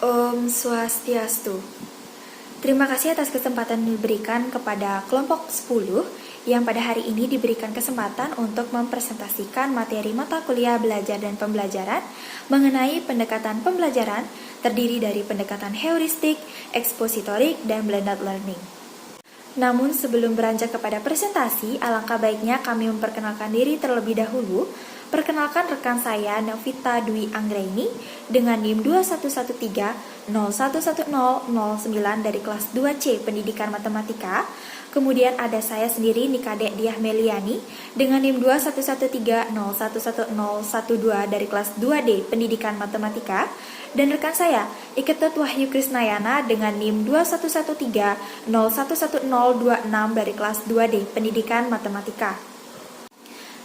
Om Swastiastu. Terima kasih atas kesempatan yang diberikan kepada kelompok 10 yang pada hari ini diberikan kesempatan untuk mempresentasikan materi mata kuliah belajar dan pembelajaran mengenai pendekatan pembelajaran terdiri dari pendekatan heuristik, ekspositorik, dan blended learning. Namun sebelum beranjak kepada presentasi, alangkah baiknya kami memperkenalkan diri terlebih dahulu. Perkenalkan rekan saya Novita Dwi Anggraini dengan NIM 2113 011009 dari kelas 2C Pendidikan Matematika. Kemudian ada saya sendiri Nikade Diah Meliani dengan NIM 2113 011012 dari kelas 2D Pendidikan Matematika. Dan rekan saya Iketut Wahyu Krisnayana dengan NIM 2113 011026 dari kelas 2D Pendidikan Matematika.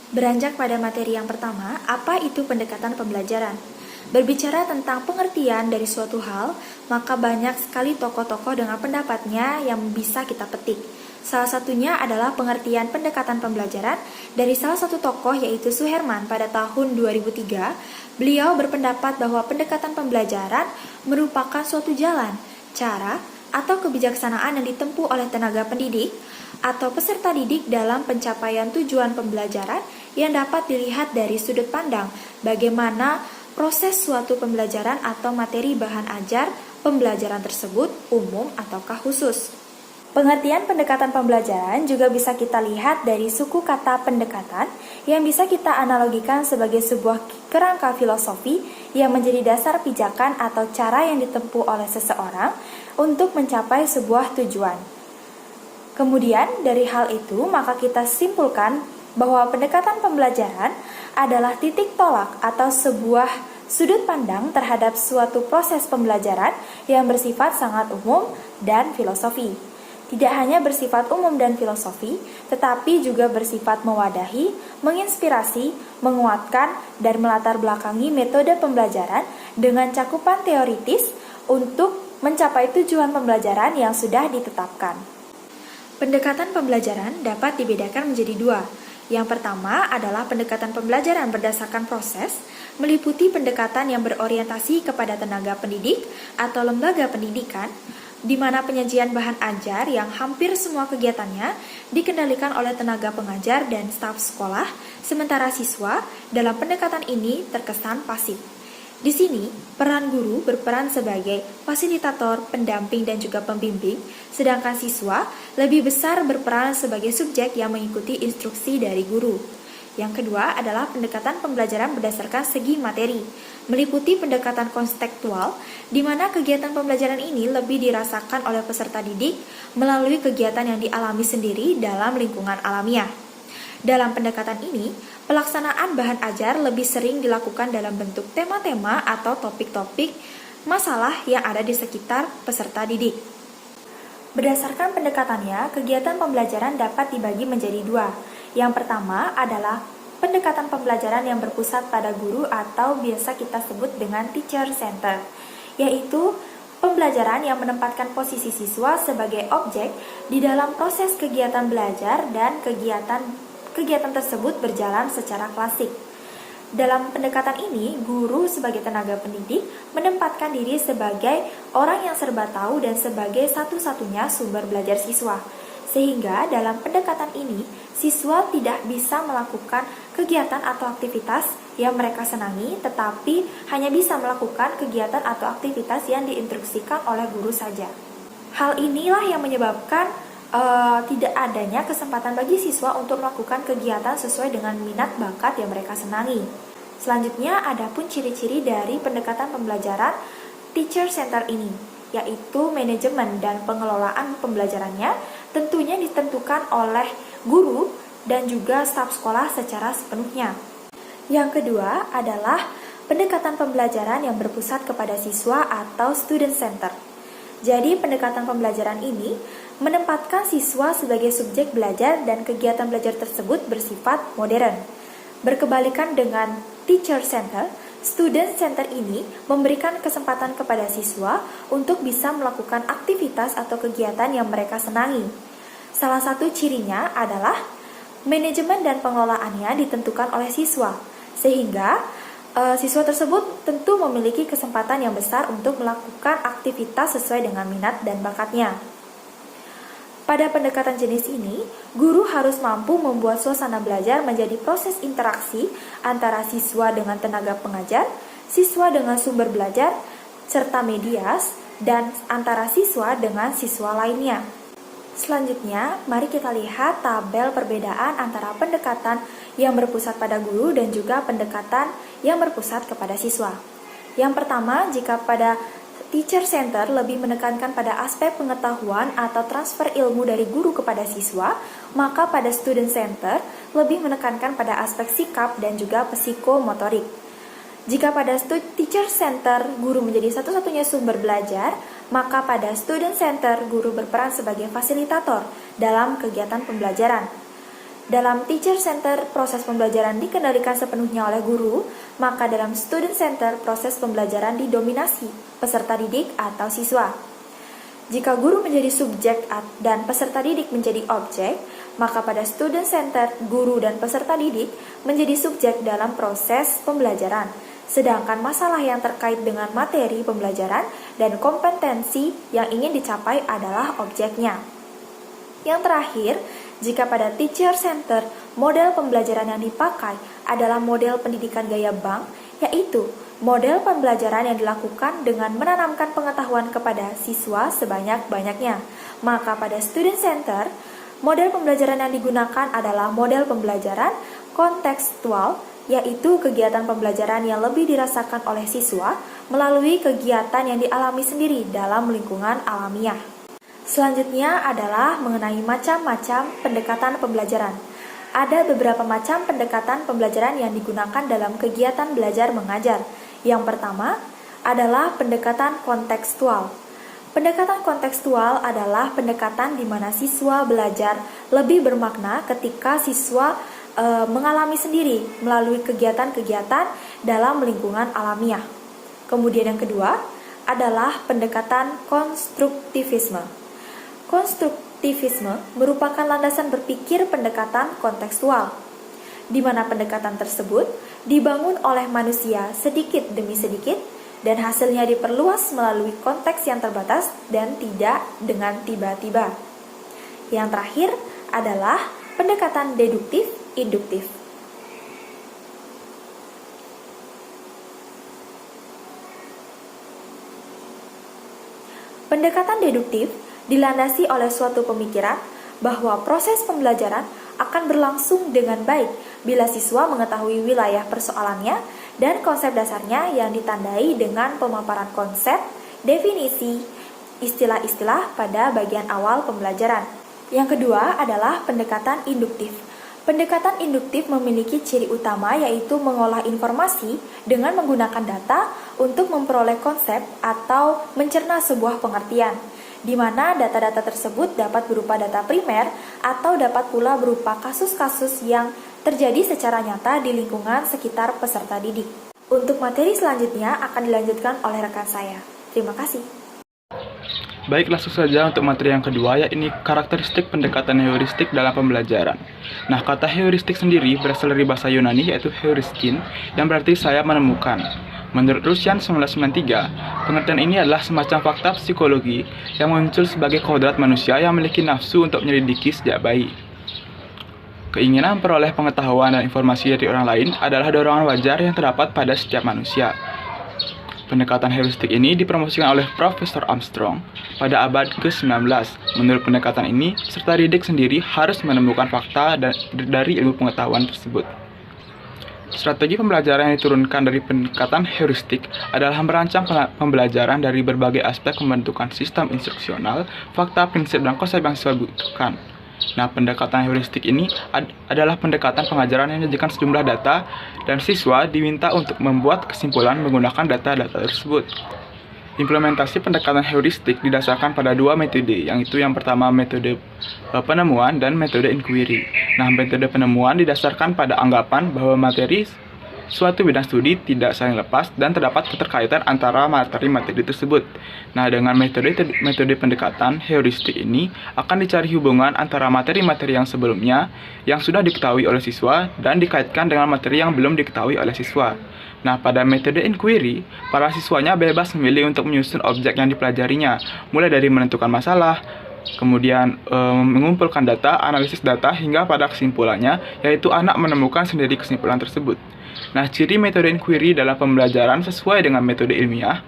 Beranjak pada materi yang pertama, apa itu pendekatan pembelajaran? Berbicara tentang pengertian dari suatu hal, maka banyak sekali tokoh-tokoh dengan pendapatnya yang bisa kita petik. Salah satunya adalah pengertian pendekatan pembelajaran dari salah satu tokoh yaitu Suherman pada tahun 2003. Beliau berpendapat bahwa pendekatan pembelajaran merupakan suatu jalan, cara, atau kebijaksanaan yang ditempuh oleh tenaga pendidik atau peserta didik dalam pencapaian tujuan pembelajaran yang dapat dilihat dari sudut pandang bagaimana proses suatu pembelajaran atau materi bahan ajar pembelajaran tersebut umum ataukah khusus. Pengertian pendekatan pembelajaran juga bisa kita lihat dari suku kata pendekatan yang bisa kita analogikan sebagai sebuah kerangka filosofi yang menjadi dasar pijakan atau cara yang ditempuh oleh seseorang untuk mencapai sebuah tujuan. Kemudian dari hal itu maka kita simpulkan bahwa pendekatan pembelajaran adalah titik tolak atau sebuah sudut pandang terhadap suatu proses pembelajaran yang bersifat sangat umum dan filosofi. Tidak hanya bersifat umum dan filosofi, tetapi juga bersifat mewadahi, menginspirasi, menguatkan, dan melatar belakangi metode pembelajaran dengan cakupan teoritis untuk mencapai tujuan pembelajaran yang sudah ditetapkan. Pendekatan pembelajaran dapat dibedakan menjadi dua. Yang pertama adalah pendekatan pembelajaran berdasarkan proses, meliputi pendekatan yang berorientasi kepada tenaga pendidik atau lembaga pendidikan, di mana penyajian bahan ajar yang hampir semua kegiatannya dikendalikan oleh tenaga pengajar dan staf sekolah, sementara siswa dalam pendekatan ini terkesan pasif. Di sini, peran guru berperan sebagai fasilitator, pendamping, dan juga pembimbing, sedangkan siswa lebih besar berperan sebagai subjek yang mengikuti instruksi dari guru. Yang kedua adalah pendekatan pembelajaran berdasarkan segi materi, meliputi pendekatan konstekstual, di mana kegiatan pembelajaran ini lebih dirasakan oleh peserta didik melalui kegiatan yang dialami sendiri dalam lingkungan alamiah. Dalam pendekatan ini, pelaksanaan bahan ajar lebih sering dilakukan dalam bentuk tema-tema atau topik-topik masalah yang ada di sekitar peserta didik. Berdasarkan pendekatannya, kegiatan pembelajaran dapat dibagi menjadi dua. Yang pertama adalah pendekatan pembelajaran yang berpusat pada guru atau biasa kita sebut dengan teacher center, yaitu pembelajaran yang menempatkan posisi siswa sebagai objek di dalam proses kegiatan belajar dan kegiatan tersebut berjalan secara klasik. Dalam pendekatan ini, guru sebagai tenaga pendidik menempatkan diri sebagai orang yang serba tahu dan sebagai satu-satunya sumber belajar siswa. Sehingga dalam pendekatan ini, siswa tidak bisa melakukan kegiatan atau aktivitas yang mereka senangi, tetapi hanya bisa melakukan kegiatan atau aktivitas yang diinstruksikan oleh guru saja. Hal inilah yang menyebabkan tidak adanya kesempatan bagi siswa untuk melakukan kegiatan sesuai dengan minat bakat yang mereka senangi. Selanjutnya, ada pun ciri-ciri dari pendekatan pembelajaran teacher center ini, yaitu manajemen dan pengelolaan pembelajarannya tentunya ditentukan oleh guru dan juga staf sekolah secara sepenuhnya. Yang kedua adalah pendekatan pembelajaran yang berpusat kepada siswa atau student center. Jadi pendekatan pembelajaran ini menempatkan siswa sebagai subjek belajar dan kegiatan belajar tersebut bersifat modern. Berkebalikan dengan teacher center, student center ini memberikan kesempatan kepada siswa untuk bisa melakukan aktivitas atau kegiatan yang mereka senangi. Salah satu cirinya adalah manajemen dan pengelolaannya ditentukan oleh siswa, sehingga Siswa tersebut tentu memiliki kesempatan yang besar untuk melakukan aktivitas sesuai dengan minat dan bakatnya. Pada pendekatan jenis ini, guru harus mampu membuat suasana belajar menjadi proses interaksi antara siswa dengan tenaga pengajar, siswa dengan sumber belajar, serta medias, dan antara siswa dengan siswa lainnya. Selanjutnya, mari kita lihat tabel perbedaan antara pendekatan yang berpusat pada guru dan juga pendekatan yang berpusat kepada siswa. Yang pertama, jika pada teacher center lebih menekankan pada aspek pengetahuan atau transfer ilmu dari guru kepada siswa, maka pada student center lebih menekankan pada aspek sikap dan juga psikomotorik. Jika pada teacher center guru menjadi satu-satunya sumber belajar, maka pada student center guru berperan sebagai fasilitator dalam kegiatan pembelajaran. Dalam teacher center proses pembelajaran dikendalikan sepenuhnya oleh guru, maka dalam student center proses pembelajaran didominasi peserta didik atau siswa. Jika guru menjadi subjek dan peserta didik menjadi objek, maka pada student center guru dan peserta didik menjadi subjek dalam proses pembelajaran. Sedangkan masalah yang terkait dengan materi pembelajaran dan kompetensi yang ingin dicapai adalah objeknya. Yang terakhir, jika pada teacher center model pembelajaran yang dipakai adalah model pendidikan gaya bank, yaitu model pembelajaran yang dilakukan dengan menanamkan pengetahuan kepada siswa sebanyak-banyaknya, maka pada student center model pembelajaran yang digunakan adalah model pembelajaran kontekstual, yaitu kegiatan pembelajaran yang lebih dirasakan oleh siswa melalui kegiatan yang dialami sendiri dalam lingkungan alamiah. Selanjutnya adalah mengenai macam-macam pendekatan pembelajaran. Ada beberapa macam pendekatan pembelajaran yang digunakan dalam kegiatan belajar mengajar. Yang pertama adalah pendekatan kontekstual. Pendekatan kontekstual adalah pendekatan di mana siswa belajar lebih bermakna ketika siswa mengalami sendiri melalui kegiatan-kegiatan dalam lingkungan alamiah. Kemudian yang kedua adalah pendekatan konstruktivisme. Konstruktivisme merupakan landasan berpikir pendekatan kontekstual, di mana pendekatan tersebut dibangun oleh manusia sedikit demi sedikit dan hasilnya diperluas melalui konteks yang terbatas dan tidak dengan tiba-tiba. Yang terakhir adalah pendekatan deduktif-induktif. Pendekatan deduktif dilandasi oleh suatu pemikiran bahwa proses pembelajaran akan berlangsung dengan baik bila siswa mengetahui wilayah persoalannya dan konsep dasarnya yang ditandai dengan pemaparan konsep, definisi, istilah-istilah pada bagian awal pembelajaran. Yang kedua adalah pendekatan induktif. Pendekatan induktif memiliki ciri utama yaitu mengolah informasi dengan menggunakan data untuk memperoleh konsep atau mencerna sebuah pengertian, di mana data-data tersebut dapat berupa data primer atau dapat pula berupa kasus-kasus yang terjadi secara nyata di lingkungan sekitar peserta didik. Untuk materi selanjutnya akan dilanjutkan oleh rekan saya. Terima kasih. Baik, langsung saja untuk materi yang kedua, yakni karakteristik pendekatan heuristik dalam pembelajaran. Nah, kata heuristik sendiri berasal dari bahasa Yunani yaitu heuriskin, yang berarti saya menemukan. Menurut Rusyan 1993, pengertian ini adalah semacam fakta psikologi yang muncul sebagai kodrat manusia yang memiliki nafsu untuk menyelidiki sejak bayi. Keinginan memperoleh pengetahuan dan informasi dari orang lain adalah dorongan wajar yang terdapat pada setiap manusia. Pendekatan heuristik ini dipromosikan oleh Profesor Armstrong pada abad ke-19. Menurut pendekatan ini, peserta didik sendiri harus menemukan fakta dari ilmu pengetahuan tersebut. Strategi pembelajaran yang diturunkan dari pendekatan heuristik adalah merancang pembelajaran dari berbagai aspek pembentukan sistem instruksional, fakta, prinsip, dan konsep yang siswa butuhkan. Nah, pendekatan heuristik ini adalah pendekatan pengajaran yang menyajikan sejumlah data dan siswa diminta untuk membuat kesimpulan menggunakan data-data tersebut. Implementasi pendekatan heuristik didasarkan pada dua metode, yaitu yang pertama metode penemuan dan metode inquiry. Nah, metode penemuan didasarkan pada anggapan bahwa materi suatu bidang studi tidak saling lepas dan terdapat keterkaitan antara materi-materi tersebut. Nah, dengan metode pendekatan heuristik ini akan dicari hubungan antara materi-materi yang sebelumnya yang sudah diketahui oleh siswa dan dikaitkan dengan materi yang belum diketahui oleh siswa. Nah, pada metode inquiry, para siswanya bebas memilih untuk menyusun objek yang dipelajarinya, mulai dari menentukan masalah, kemudian mengumpulkan data, analisis data, hingga pada kesimpulannya, yaitu anak menemukan sendiri kesimpulan tersebut. Nah, ciri metode inquiry dalam pembelajaran sesuai dengan metode ilmiah.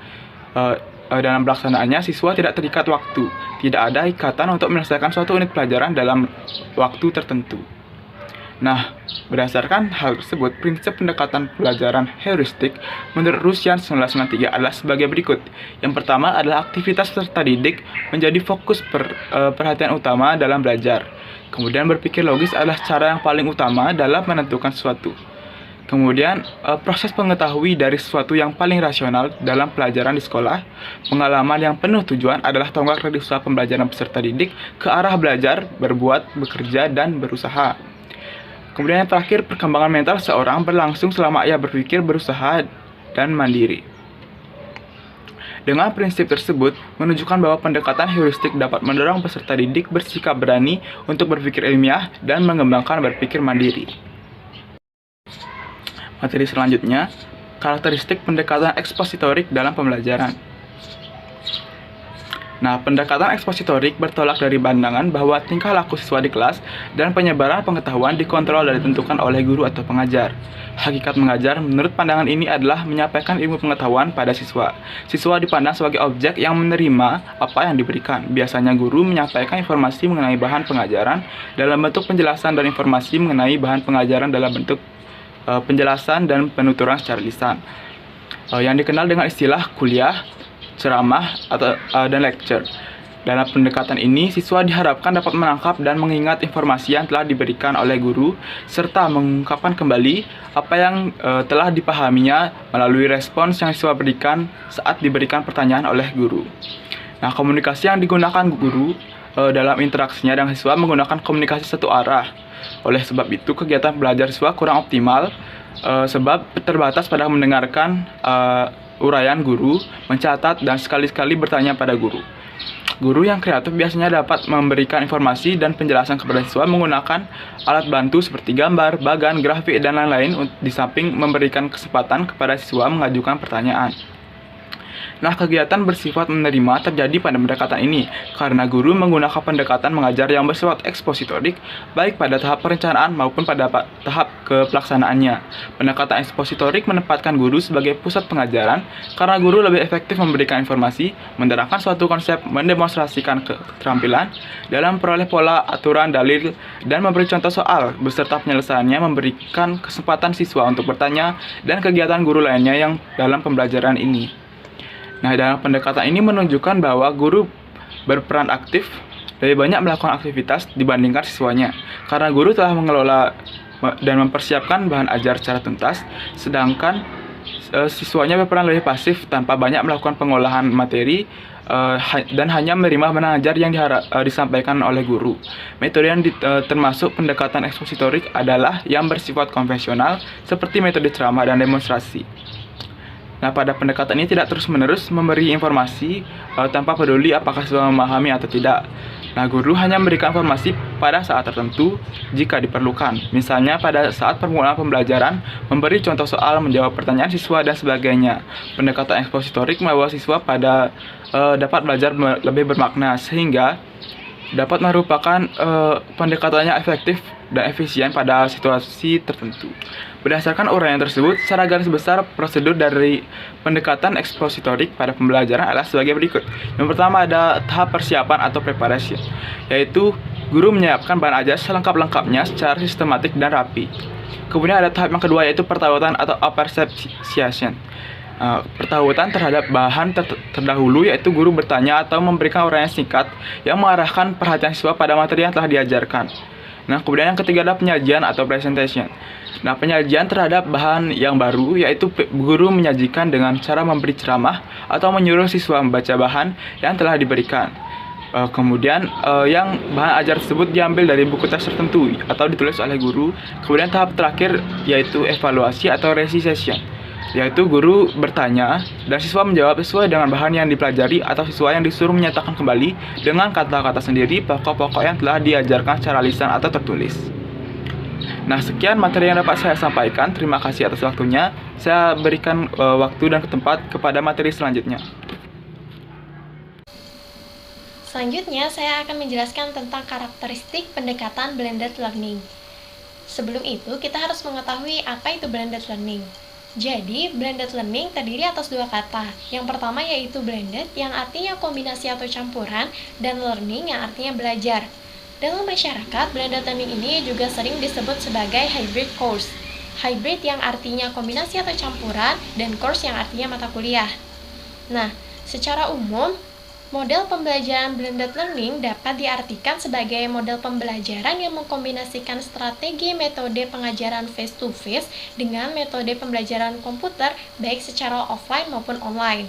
Dalam pelaksanaannya, siswa tidak terikat waktu. Tidak ada ikatan untuk menyelesaikan suatu unit pelajaran dalam waktu tertentu. Nah, berdasarkan hal tersebut, prinsip pendekatan pelajaran heuristik menurut Rusyan 1993 adalah sebagai berikut. Yang pertama adalah aktivitas peserta didik menjadi fokus perhatian utama dalam belajar. Kemudian berpikir logis adalah cara yang paling utama dalam menentukan sesuatu. Kemudian, proses mengetahui dari sesuatu yang paling rasional dalam pelajaran di sekolah. Pengalaman yang penuh tujuan adalah tonggak dari usaha pembelajaran peserta didik ke arah belajar, berbuat, bekerja, dan berusaha. Kemudian yang terakhir, perkembangan mental seorang berlangsung selama ia berpikir, berusaha, dan mandiri. Dengan prinsip tersebut, menunjukkan bahwa pendekatan heuristik dapat mendorong peserta didik bersikap berani untuk berpikir ilmiah dan mengembangkan berpikir mandiri. Materi selanjutnya, karakteristik pendekatan ekspositorik dalam pembelajaran. Nah, pendekatan ekspositorik bertolak dari pandangan bahwa tingkah laku siswa di kelas dan penyebaran pengetahuan dikontrol dan ditentukan oleh guru atau pengajar. Hakikat mengajar menurut pandangan ini adalah menyampaikan ilmu pengetahuan pada siswa. Siswa dipandang sebagai objek yang menerima apa yang diberikan. Biasanya guru menyampaikan informasi mengenai bahan pengajaran dalam bentuk penjelasan dan informasi mengenai bahan pengajaran dalam bentuk penjelasan dan penuturan secara lisan, yang dikenal dengan istilah kuliah, ceramah, dan lecture. Dalam pendekatan ini, siswa diharapkan dapat menangkap dan mengingat informasi yang telah diberikan oleh guru, serta mengungkapkan kembali apa yang telah dipahaminya melalui respons yang siswa berikan saat diberikan pertanyaan oleh guru. Nah, komunikasi yang digunakan guru dalam interaksinya dengan siswa menggunakan komunikasi satu arah. Oleh sebab itu, kegiatan belajar siswa kurang optimal sebab terbatas pada mendengarkan uraian guru, mencatat, dan sekali-sekali bertanya pada guru. Guru yang kreatif biasanya dapat memberikan informasi dan penjelasan kepada siswa menggunakan alat bantu seperti gambar, bagan, grafik, dan lain-lain, di samping memberikan kesempatan kepada siswa mengajukan pertanyaan. Nah, kegiatan bersifat menerima terjadi pada pendekatan ini karena guru menggunakan pendekatan mengajar yang bersifat ekspositorik baik pada tahap perencanaan maupun pada tahap kepelaksanaannya. Pendekatan ekspositorik menempatkan guru sebagai pusat pengajaran karena guru lebih efektif memberikan informasi, menerangkan suatu konsep, mendemonstrasikan keterampilan dalam peroleh pola, aturan, dalil, dan memberi contoh soal beserta penyelesaiannya, memberikan kesempatan siswa untuk bertanya dan kegiatan guru lainnya yang dalam pembelajaran ini. Nah, dalam pendekatan ini menunjukkan bahwa guru berperan aktif, lebih banyak melakukan aktivitas dibandingkan siswanya. Karena guru telah mengelola dan mempersiapkan bahan ajar secara tuntas, sedangkan siswanya berperan lebih pasif tanpa banyak melakukan pengolahan materi dan hanya menerima bahan ajar yang disampaikan oleh guru. Metode yang termasuk pendekatan ekspositorik adalah yang bersifat konvensional seperti metode ceramah dan demonstrasi. Nah, pada pendekatan ini tidak terus-menerus memberi informasi tanpa peduli apakah siswa memahami atau tidak. Nah, guru hanya memberikan informasi pada saat tertentu jika diperlukan. Misalnya pada saat permulaan pembelajaran, memberi contoh soal, menjawab pertanyaan siswa, dan sebagainya. Pendekatan ekspositorik membawa siswa pada dapat belajar lebih bermakna, sehingga dapat merupakan pendekatannya efektif dan efisien pada situasi tertentu. Berdasarkan uraian tersebut, secara garis besar prosedur dari pendekatan ekspositorik pada pembelajaran adalah sebagai berikut. Yang pertama ada tahap persiapan atau preparation, yaitu guru menyiapkan bahan ajar selengkap-lengkapnya secara sistematik dan rapi. Kemudian ada tahap yang kedua, yaitu pertautan atau appreciation. Pertautan terhadap bahan terdahulu, yaitu guru bertanya atau memberikan uraian singkat yang mengarahkan perhatian siswa pada materi yang telah diajarkan. Nah, kemudian yang ketiga adalah penyajian atau presentation. Nah, penyajian terhadap bahan yang baru, yaitu guru menyajikan dengan cara memberi ceramah atau menyuruh siswa membaca bahan yang telah diberikan. Kemudian yang bahan ajar tersebut diambil dari buku teks tertentu atau ditulis oleh guru. Kemudian tahap terakhir yaitu evaluasi atau recitation, yaitu guru bertanya dan siswa menjawab sesuai dengan bahan yang dipelajari atau siswa yang disuruh menyatakan kembali dengan kata-kata sendiri pokok-pokok yang telah diajarkan secara lisan atau tertulis. Nah, sekian materi yang dapat saya sampaikan. Terima kasih atas waktunya. Saya berikan waktu dan tempat kepada materi selanjutnya. Selanjutnya, saya akan menjelaskan tentang karakteristik pendekatan blended learning. Sebelum itu, kita harus mengetahui apa itu blended learning. Jadi, blended learning terdiri atas dua kata. Yang pertama yaitu blended, yang artinya kombinasi atau campuran, dan learning, yang artinya belajar. Dalam masyarakat, blended learning ini juga sering disebut sebagai hybrid course. Hybrid yang artinya kombinasi atau campuran, dan course yang artinya mata kuliah. Nah, secara umum, model pembelajaran blended learning dapat diartikan sebagai model pembelajaran yang mengkombinasikan strategi metode pengajaran face-to-face dengan metode pembelajaran komputer baik secara offline maupun online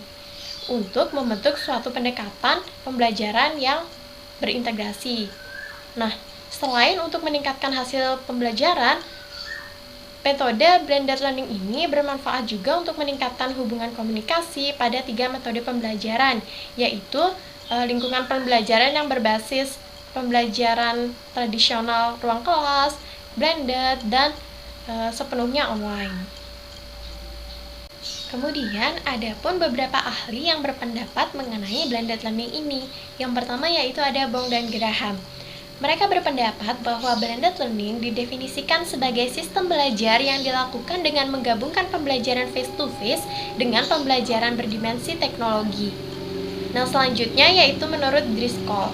untuk membentuk suatu pendekatan pembelajaran yang berintegrasi. Nah, selain untuk meningkatkan hasil pembelajaran, metode blended learning ini bermanfaat juga untuk meningkatkan hubungan komunikasi pada 3 metode pembelajaran, yaitu lingkungan pembelajaran yang berbasis pembelajaran tradisional ruang kelas, blended, dan sepenuhnya online. Kemudian, ada pun beberapa ahli yang berpendapat mengenai blended learning ini. Yang pertama yaitu ada Bong dan Graham. Mereka berpendapat bahwa blended learning didefinisikan sebagai sistem belajar yang dilakukan dengan menggabungkan pembelajaran face-to-face dengan pembelajaran berdimensi teknologi. Nah, selanjutnya yaitu menurut Driscoll.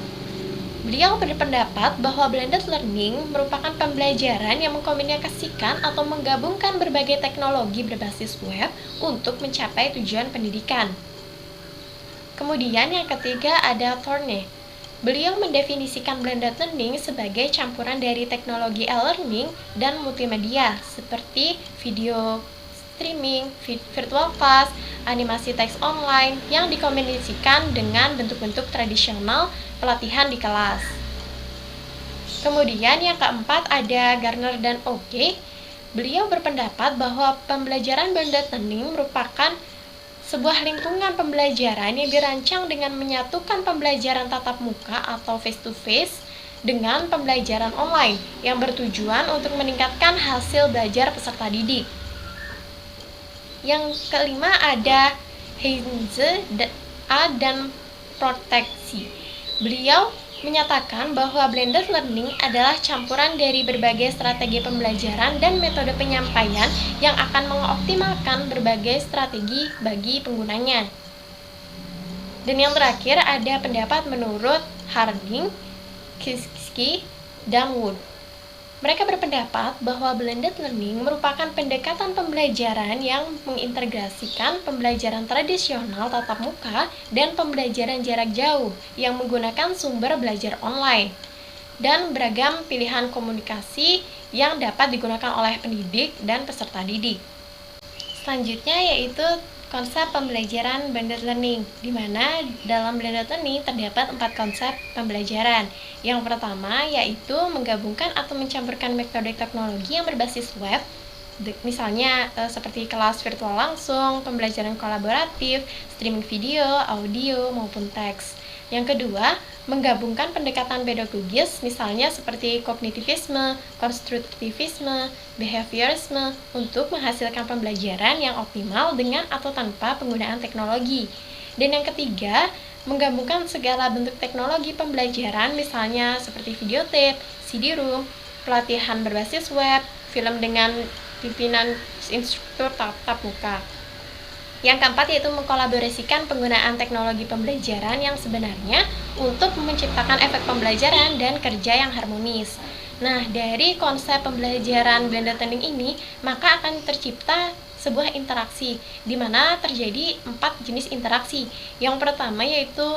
Beliau berpendapat bahwa blended learning merupakan pembelajaran yang mengkomunikasikan atau menggabungkan berbagai teknologi berbasis web untuk mencapai tujuan pendidikan. Kemudian yang ketiga ada Thorne. Beliau mendefinisikan blended learning sebagai campuran dari teknologi e-learning dan multimedia seperti video streaming, virtual class, animasi teks online yang dikombinasikan dengan bentuk-bentuk tradisional pelatihan di kelas. Kemudian yang keempat ada Garner dan Oke. Beliau berpendapat bahwa pembelajaran blended learning merupakan sebuah lingkungan pembelajaran yang dirancang dengan menyatukan pembelajaran tatap muka atau face-to-face dengan pembelajaran online yang bertujuan untuk meningkatkan hasil belajar peserta didik. Yang kelima ada Heinze A dan Proteksi. Beliau menyatakan bahwa blended learning adalah campuran dari berbagai strategi pembelajaran dan metode penyampaian yang akan mengoptimalkan berbagai strategi bagi penggunanya. Dan yang terakhir ada pendapat menurut Harding, Kiski, dan Wood. Mereka berpendapat bahwa blended learning merupakan pendekatan pembelajaran yang mengintegrasikan pembelajaran tradisional tatap muka dan pembelajaran jarak jauh yang menggunakan sumber belajar online dan beragam pilihan komunikasi yang dapat digunakan oleh pendidik dan peserta didik. Selanjutnya yaitu konsep pembelajaran blended learning, di mana dalam blended learning terdapat 4 konsep pembelajaran. Yang pertama yaitu menggabungkan atau mencampurkan metode teknologi yang berbasis web, misalnya seperti kelas virtual langsung, pembelajaran kolaboratif, streaming video, audio, maupun teks. Yang kedua, menggabungkan pendekatan pedagogis, misalnya seperti kognitivisme, konstruktivisme, behaviorisme, untuk menghasilkan pembelajaran yang optimal dengan atau tanpa penggunaan teknologi. Dan yang ketiga, menggabungkan segala bentuk teknologi pembelajaran, misalnya seperti videotape, CD-ROM, pelatihan berbasis web, film dengan pimpinan instruktur tatap muka. Yang keempat yaitu mengkolaborasikan penggunaan teknologi pembelajaran yang sebenarnya untuk menciptakan efek pembelajaran dan kerja yang harmonis. Nah, dari konsep pembelajaran blended learning ini, maka akan tercipta sebuah interaksi, di mana terjadi 4 jenis interaksi. Yang pertama yaitu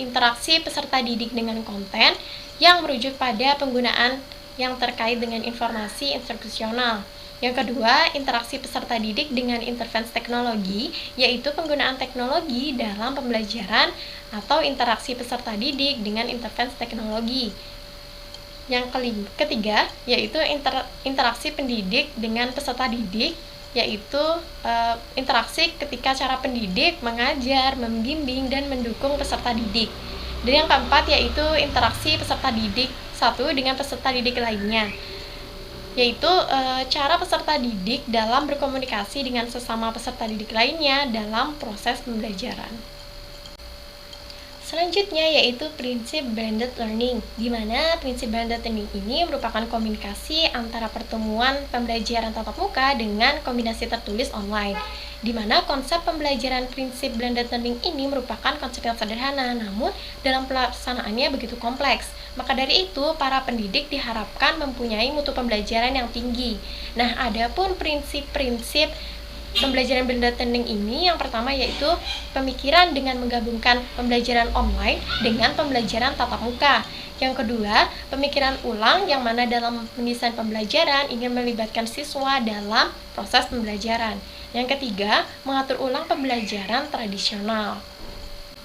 interaksi peserta didik dengan konten yang merujuk pada penggunaan yang terkait dengan informasi instruksional. Yang kedua, interaksi peserta didik dengan intervensi teknologi, yaitu penggunaan teknologi dalam pembelajaran atau interaksi peserta didik dengan intervensi teknologi. Yang ketiga, yaitu interaksi pendidik dengan peserta didik, yaitu interaksi ketika cara pendidik mengajar, membimbing, dan mendukung peserta didik. Dan yang keempat, yaitu interaksi peserta didik satu dengan peserta didik lainnya. yaitu cara peserta didik dalam berkomunikasi dengan sesama peserta didik lainnya dalam proses pembelajaran. Selanjutnya yaitu prinsip blended learning, di mana prinsip blended learning ini merupakan komunikasi antara pertemuan pembelajaran tatap muka dengan kombinasi tertulis online, di mana konsep pembelajaran prinsip blended learning ini merupakan konsep yang sederhana, namun dalam pelaksanaannya begitu kompleks. Maka dari itu, para pendidik diharapkan mempunyai mutu pembelajaran yang tinggi. Nah, adapun prinsip-prinsip pembelajaran blended learning ini yang pertama yaitu pemikiran dengan menggabungkan pembelajaran online dengan pembelajaran tatap muka. Yang kedua, pemikiran ulang yang mana dalam pendesain pembelajaran ingin melibatkan siswa dalam proses pembelajaran. Yang ketiga, mengatur ulang pembelajaran tradisional.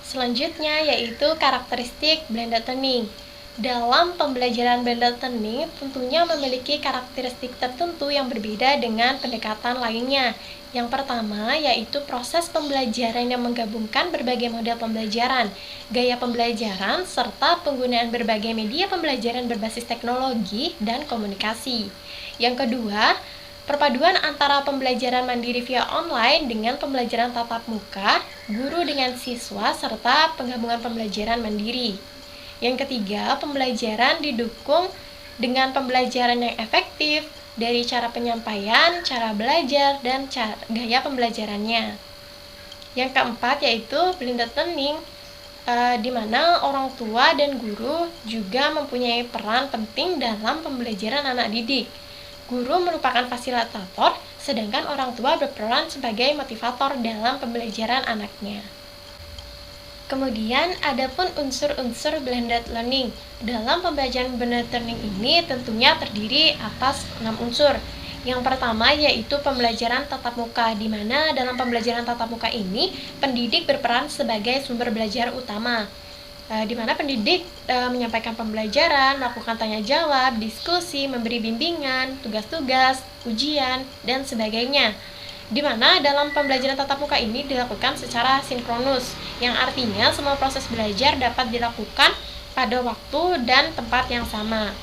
Selanjutnya yaitu karakteristik blended learning. Dalam pembelajaran blended learning tentunya memiliki karakteristik tertentu yang berbeda dengan pendekatan lainnya. Yang pertama yaitu proses pembelajaran yang menggabungkan berbagai model pembelajaran, gaya pembelajaran, serta penggunaan berbagai media pembelajaran berbasis teknologi dan komunikasi. Yang kedua, perpaduan antara pembelajaran mandiri via online dengan pembelajaran tatap muka, guru dengan siswa, serta penggabungan pembelajaran mandiri. Yang ketiga, pembelajaran didukung dengan pembelajaran yang efektif dari cara penyampaian, cara belajar, dan gaya pembelajarannya. Yang keempat yaitu blended learning, di mana orang tua dan guru juga mempunyai peran penting dalam pembelajaran anak didik. Guru merupakan fasilitator, sedangkan orang tua berperan sebagai motivator dalam pembelajaran anaknya. Kemudian, adapun unsur-unsur blended learning. Dalam pembelajaran blended learning ini tentunya terdiri atas 6 unsur. Yang pertama yaitu pembelajaran tatap muka, di mana dalam pembelajaran tatap muka ini, pendidik berperan sebagai sumber belajar utama. Di mana pendidik menyampaikan pembelajaran, melakukan tanya jawab, diskusi, memberi bimbingan, tugas-tugas, ujian, dan sebagainya. Di mana dalam pembelajaran tatap muka ini dilakukan secara sinkronus, yang artinya semua proses belajar dapat dilakukan pada waktu dan tempat yang sama.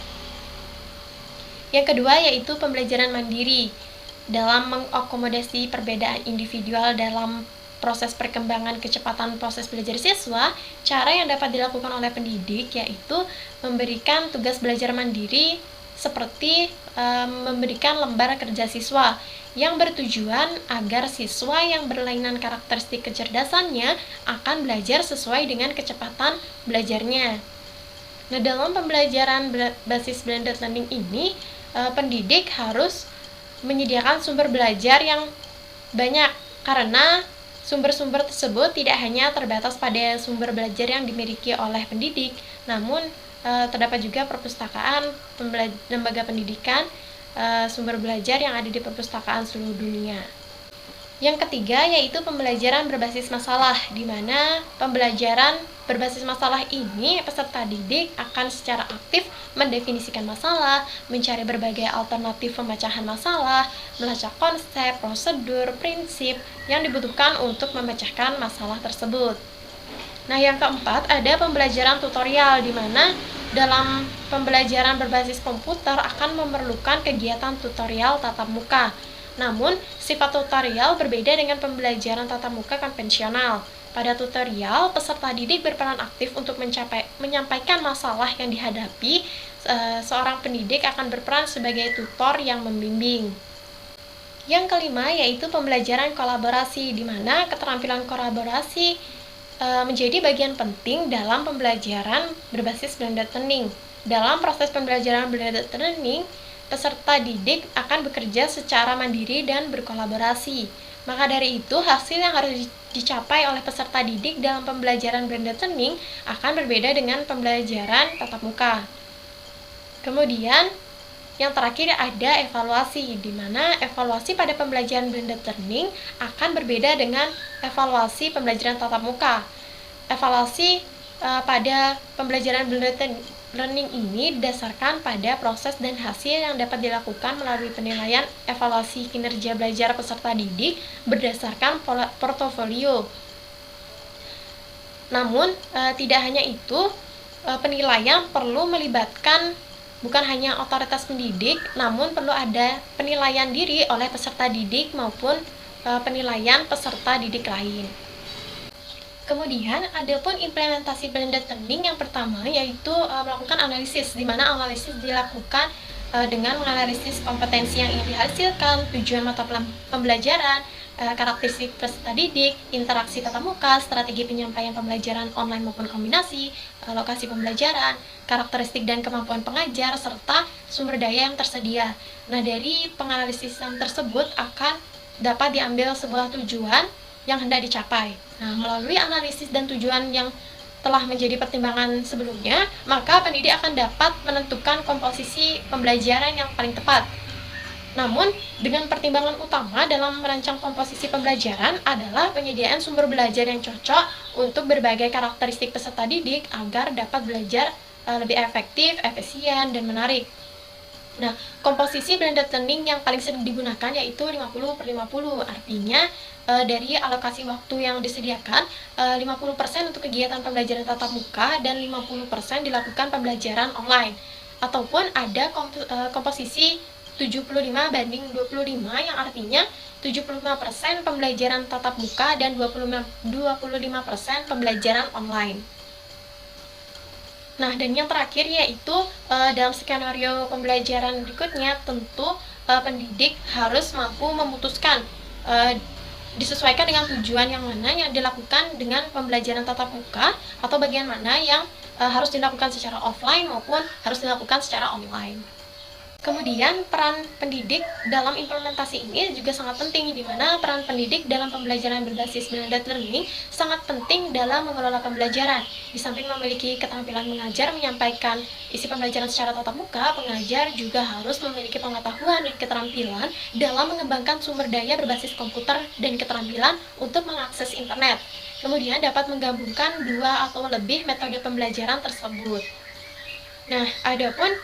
Yang kedua yaitu pembelajaran mandiri. Dalam mengakomodasi perbedaan individual dalam proses perkembangan kecepatan proses belajar siswa, cara yang dapat dilakukan oleh pendidik yaitu memberikan tugas belajar mandiri seperti memberikan lembar kerja siswa yang bertujuan agar siswa yang berlainan karakteristik kecerdasannya akan belajar sesuai dengan kecepatan belajarnya. Nah, dalam pembelajaran basis blended learning ini, pendidik harus menyediakan sumber belajar yang banyak karena sumber-sumber tersebut tidak hanya terbatas pada sumber belajar yang dimiliki oleh pendidik, namun terdapat juga perpustakaan, lembaga pendidikan, sumber belajar yang ada di perpustakaan seluruh dunia. Yang ketiga yaitu pembelajaran berbasis masalah, di mana pembelajaran berbasis masalah ini peserta didik akan secara aktif mendefinisikan masalah, mencari berbagai alternatif pemecahan masalah, melacak konsep, prosedur, prinsip yang dibutuhkan untuk memecahkan masalah tersebut. Nah, yang keempat ada pembelajaran tutorial, di mana dalam pembelajaran berbasis komputer akan memerlukan kegiatan tutorial tatap muka. Namun, sifat tutorial berbeda dengan pembelajaran tatap muka konvensional. Pada tutorial, peserta didik berperan aktif untuk menyampaikan masalah yang dihadapi. Seorang pendidik akan berperan sebagai tutor yang membimbing. Yang kelima yaitu pembelajaran kolaborasi, di mana keterampilan kolaborasi menjadi bagian penting dalam pembelajaran berbasis blended learning. Dalam proses pembelajaran blended learning, peserta didik akan bekerja secara mandiri dan berkolaborasi. Maka dari itu, hasil yang harus dicapai oleh peserta didik dalam pembelajaran blended learning akan berbeda dengan pembelajaran tatap muka. Kemudian, yang terakhir ada evaluasi, di mana evaluasi pada pembelajaran blended learning akan berbeda dengan evaluasi pembelajaran tatap muka. Evaluasi pada pembelajaran blended learning ini didasarkan pada proses dan hasil yang dapat dilakukan melalui penilaian evaluasi kinerja belajar peserta didik berdasarkan portofolio. Namun, tidak hanya itu, penilaian perlu melibatkan bukan hanya otoritas pendidik, namun perlu ada penilaian diri oleh peserta didik maupun penilaian peserta didik lain. Kemudian, ada pun implementasi blended learning yang pertama, yaitu melakukan analisis, di mana analisis dilakukan dengan menganalisis kompetensi yang ingin dihasilkan, tujuan mata pembelajaran, karakteristik peserta didik, interaksi tatap muka, strategi penyampaian pembelajaran online maupun kombinasi, lokasi pembelajaran, karakteristik dan kemampuan pengajar, serta sumber daya yang tersedia. Nah, dari penganalisisan tersebut akan dapat diambil sebuah tujuan yang hendak dicapai. Nah, melalui analisis dan tujuan yang telah menjadi pertimbangan sebelumnya, maka pendidik akan dapat menentukan komposisi pembelajaran yang paling tepat. Namun, dengan pertimbangan utama dalam merancang komposisi pembelajaran adalah penyediaan sumber belajar yang cocok untuk berbagai karakteristik peserta didik agar dapat belajar lebih efektif, efisien, dan menarik. Nah, komposisi blended learning yang paling sering digunakan yaitu 50/50, artinya dari alokasi waktu yang disediakan 50% untuk kegiatan pembelajaran tatap muka dan 50% dilakukan pembelajaran online. Ataupun ada komposisi 75/25 yang artinya 75% pembelajaran tatap muka dan 25% pembelajaran online. Nah, dan yang terakhir yaitu dalam skenario pembelajaran berikutnya tentu pendidik harus mampu memutuskan disesuaikan dengan tujuan yang mana yang dilakukan dengan pembelajaran tatap muka atau bagian mana yang harus dilakukan secara offline maupun harus dilakukan secara online. Kemudian, peran pendidik dalam implementasi ini juga sangat penting, di mana peran pendidik dalam pembelajaran berbasis blended learning sangat penting dalam mengelola pembelajaran. Di samping memiliki keterampilan mengajar, menyampaikan isi pembelajaran secara tatap muka, pengajar juga harus memiliki pengetahuan dan keterampilan dalam mengembangkan sumber daya berbasis komputer dan keterampilan untuk mengakses internet. Kemudian dapat menggabungkan 2 atau lebih metode pembelajaran tersebut. Nah, adapun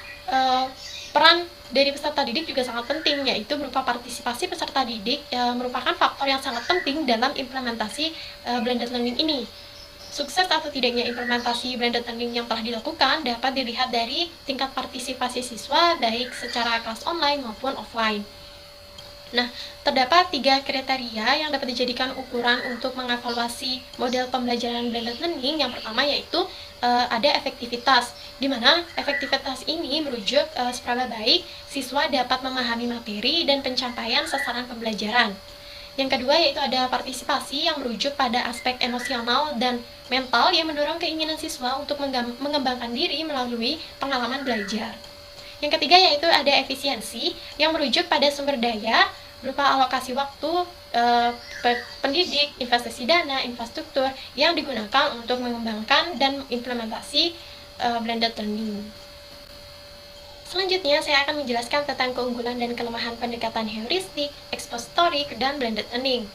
peran dari peserta didik juga sangat penting, yaitu berupa partisipasi peserta didik merupakan faktor yang sangat penting dalam implementasi blended learning ini. Sukses atau tidaknya implementasi blended learning yang telah dilakukan dapat dilihat dari tingkat partisipasi siswa baik secara kelas online maupun offline. Nah, terdapat 3 kriteria yang dapat dijadikan ukuran untuk mengevaluasi model pembelajaran blended learning. Yang pertama yaitu ada efektivitas, di mana efektivitas ini merujuk seberapa baik siswa dapat memahami materi dan pencapaian sasaran pembelajaran. Yang kedua yaitu ada partisipasi yang merujuk pada aspek emosional dan mental yang mendorong keinginan siswa untuk mengembangkan diri melalui pengalaman belajar. Yang ketiga yaitu ada efisiensi yang merujuk pada sumber daya berupa alokasi waktu, pendidik, investasi dana, infrastruktur yang digunakan untuk mengembangkan dan implementasi blended learning. Selanjutnya, saya akan menjelaskan tentang keunggulan dan kelemahan pendekatan heuristik, expositorik, dan blended learning.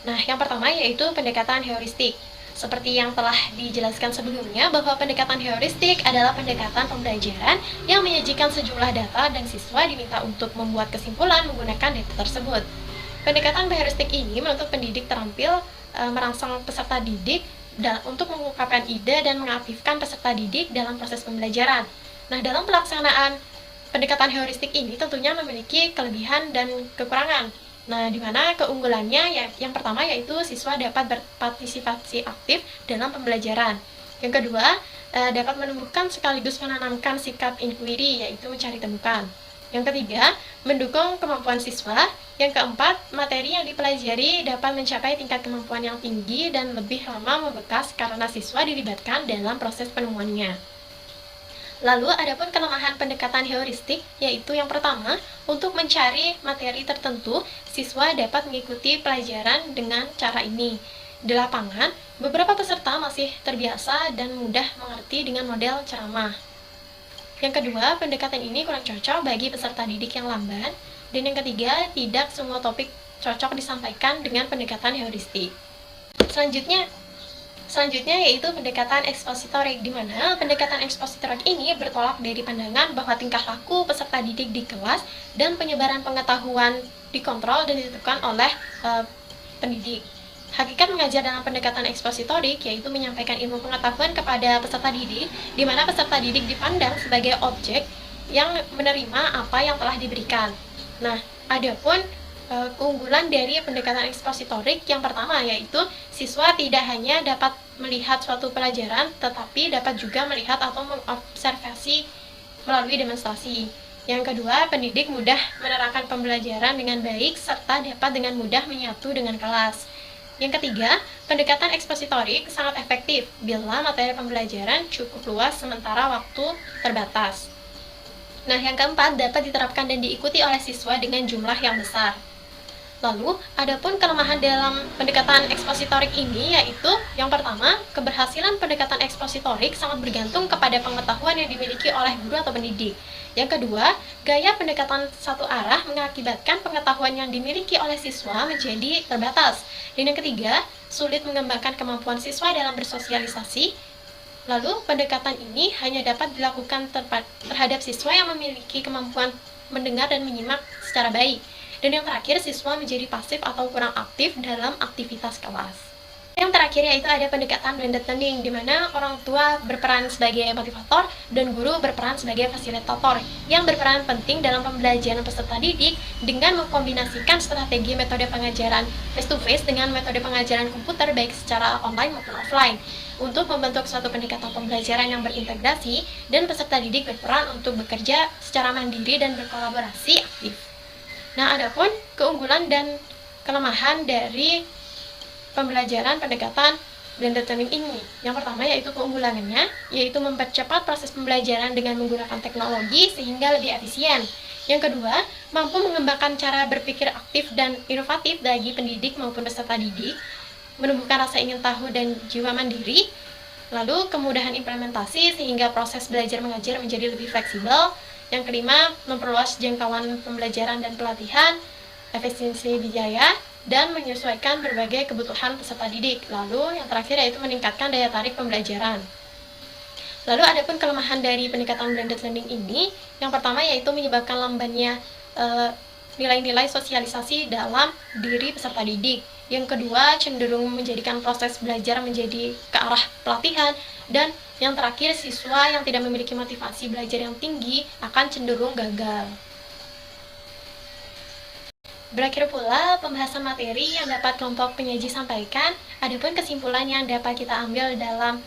Nah, yang pertama yaitu pendekatan heuristik. Seperti yang telah dijelaskan sebelumnya, bahwa pendekatan heuristik adalah pendekatan pembelajaran yang menyajikan sejumlah data dan siswa diminta untuk membuat kesimpulan menggunakan data tersebut. Pendekatan heuristik ini menuntut pendidik terampil merangsang peserta didik untuk mengungkapkan ide dan mengaktifkan peserta didik dalam proses pembelajaran. Nah, dalam pelaksanaan pendekatan heuristik ini tentunya memiliki kelebihan dan kekurangan. Nah, di mana keunggulannya yang pertama yaitu siswa dapat berpartisipasi aktif dalam pembelajaran. Yang kedua, dapat menumbuhkan sekaligus menanamkan sikap inquiry, yaitu mencari temukan. Yang ketiga, mendukung kemampuan siswa. Yang keempat, materi yang dipelajari dapat mencapai tingkat kemampuan yang tinggi dan lebih lama membekas karena siswa dilibatkan dalam proses penemuannya. Lalu, adapun kelemahan pendekatan heuristik, yaitu yang pertama, untuk mencari materi tertentu, siswa dapat mengikuti pelajaran dengan cara ini. Di lapangan, beberapa peserta masih terbiasa dan mudah mengerti dengan model ceramah. Yang kedua, pendekatan ini kurang cocok bagi peserta didik yang lamban. Dan yang ketiga, tidak semua topik cocok disampaikan dengan pendekatan heuristik. Selanjutnya yaitu pendekatan ekspositorik, di mana pendekatan ekspositorik ini bertolak dari pandangan bahwa tingkah laku peserta didik di kelas dan penyebaran pengetahuan dikontrol dan ditentukan oleh pendidik. Hakikat mengajar dalam pendekatan ekspositorik yaitu menyampaikan ilmu pengetahuan kepada peserta didik, di mana peserta didik dipandang sebagai objek yang menerima apa yang telah diberikan. Nah, adapun keunggulan dari pendekatan ekspositorik yang pertama yaitu siswa tidak hanya dapat melihat suatu pelajaran, tetapi dapat juga melihat atau mengobservasi melalui demonstrasi. Yang kedua, pendidik mudah menerangkan pembelajaran dengan baik serta dapat dengan mudah menyatu dengan kelas. Yang ketiga, pendekatan ekspositorik sangat efektif bila materi pembelajaran cukup luas sementara waktu terbatas. Nah, yang keempat, dapat diterapkan dan diikuti oleh siswa dengan jumlah yang besar. Lalu, adapun kelemahan dalam pendekatan ekspositorik ini yaitu yang pertama, keberhasilan pendekatan ekspositorik sangat bergantung kepada pengetahuan yang dimiliki oleh guru atau pendidik. Yang kedua, gaya pendekatan satu arah mengakibatkan pengetahuan yang dimiliki oleh siswa menjadi terbatas. Dan yang ketiga, sulit mengembangkan kemampuan siswa dalam bersosialisasi. Lalu, pendekatan ini hanya dapat dilakukan terhadap siswa yang memiliki kemampuan mendengar dan menyimak secara baik. Dan yang terakhir, siswa menjadi pasif atau kurang aktif dalam aktivitas kelas. Yang terakhir yaitu ada pendekatan blended learning, di mana orang tua berperan sebagai motivator dan guru berperan sebagai fasilitator yang berperan penting dalam pembelajaran peserta didik dengan mengkombinasikan strategi metode pengajaran face-to-face dengan metode pengajaran komputer baik secara online maupun offline untuk membentuk suatu pendekatan pembelajaran yang berintegrasi dan peserta didik berperan untuk bekerja secara mandiri dan berkolaborasi aktif. Nah, adapun keunggulan dan kelemahan dari pembelajaran pendekatan blended learning ini. Yang pertama yaitu keunggulannya, yaitu mempercepat proses pembelajaran dengan menggunakan teknologi sehingga lebih efisien. Yang kedua, mampu mengembangkan cara berpikir aktif dan inovatif bagi pendidik maupun peserta didik, menumbuhkan rasa ingin tahu dan jiwa mandiri. Lalu, kemudahan implementasi sehingga proses belajar mengajar menjadi lebih fleksibel. Yang kelima, memperluas jangkauan pembelajaran dan pelatihan, efisiensi biaya, dan menyesuaikan berbagai kebutuhan peserta didik. Lalu, yang terakhir yaitu meningkatkan daya tarik pembelajaran. Lalu, adapun kelemahan dari pendekatan blended learning ini, yang pertama yaitu menyebabkan lambannya nilai-nilai sosialisasi dalam diri peserta didik. Yang kedua, cenderung menjadikan proses belajar menjadi ke arah pelatihan. Dan yang terakhir, siswa yang tidak memiliki motivasi belajar yang tinggi akan cenderung gagal. Berakhir pula pembahasan materi yang dapat kelompok penyaji sampaikan. Adapun kesimpulan yang dapat kita ambil dalam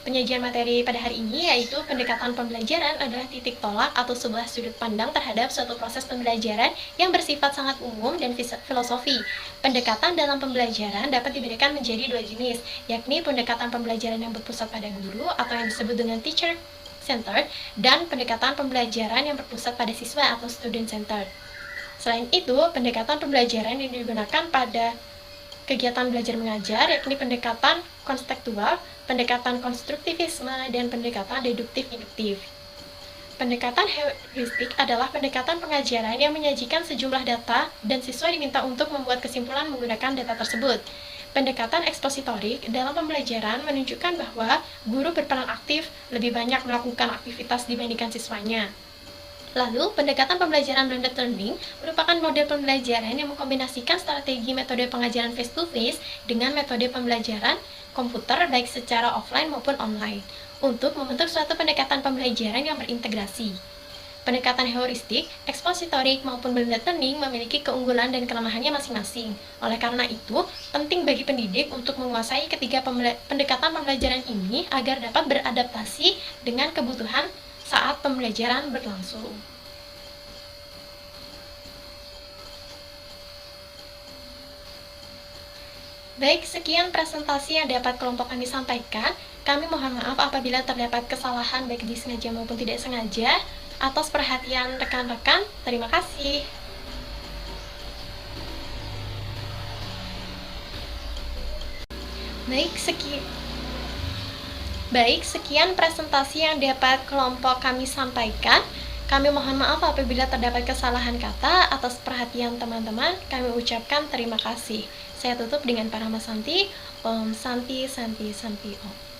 penyajian materi pada hari ini yaitu pendekatan pembelajaran adalah titik tolak atau sebuah sudut pandang terhadap suatu proses pembelajaran yang bersifat sangat umum dan filosofi. Pendekatan dalam pembelajaran dapat diberikan menjadi dua jenis, yakni pendekatan pembelajaran yang berpusat pada guru atau yang disebut dengan teacher centered dan pendekatan pembelajaran yang berpusat pada siswa atau student centered. Selain itu, pendekatan pembelajaran yang digunakan pada kegiatan belajar mengajar yakni pendekatan konstekstual, pendekatan konstruktivisme, dan pendekatan deduktif-induktif. Pendekatan heuristik adalah pendekatan pengajaran yang menyajikan sejumlah data dan siswa diminta untuk membuat kesimpulan menggunakan data tersebut. Pendekatan ekspositorik dalam pembelajaran menunjukkan bahwa guru berperan aktif lebih banyak melakukan aktivitas dibandingkan siswanya. Lalu, pendekatan pembelajaran blended learning merupakan model pembelajaran yang mengkombinasikan strategi metode pengajaran face-to-face dengan metode pembelajaran komputer baik secara offline maupun online untuk membentuk suatu pendekatan pembelajaran yang berintegrasi. Pendekatan heuristik, ekspositorik maupun blended learning memiliki keunggulan dan kelemahannya masing-masing. Oleh karena itu, penting bagi pendidik untuk menguasai ketiga pendekatan pembelajaran ini agar dapat beradaptasi dengan kebutuhan saat pembelajaran berlangsung. Baik, sekian presentasi yang dapat kelompok kami sampaikan. Kami mohon maaf apabila terdapat kesalahan baik disengaja maupun tidak sengaja. Atas perhatian rekan-rekan, terima kasih. Baik, sekian presentasi yang dapat kelompok kami sampaikan. Kami mohon maaf apabila terdapat kesalahan kata. Atas perhatian teman-teman, kami ucapkan terima kasih. Saya tutup dengan Paramasanti. Om Santi Santi Santi Om.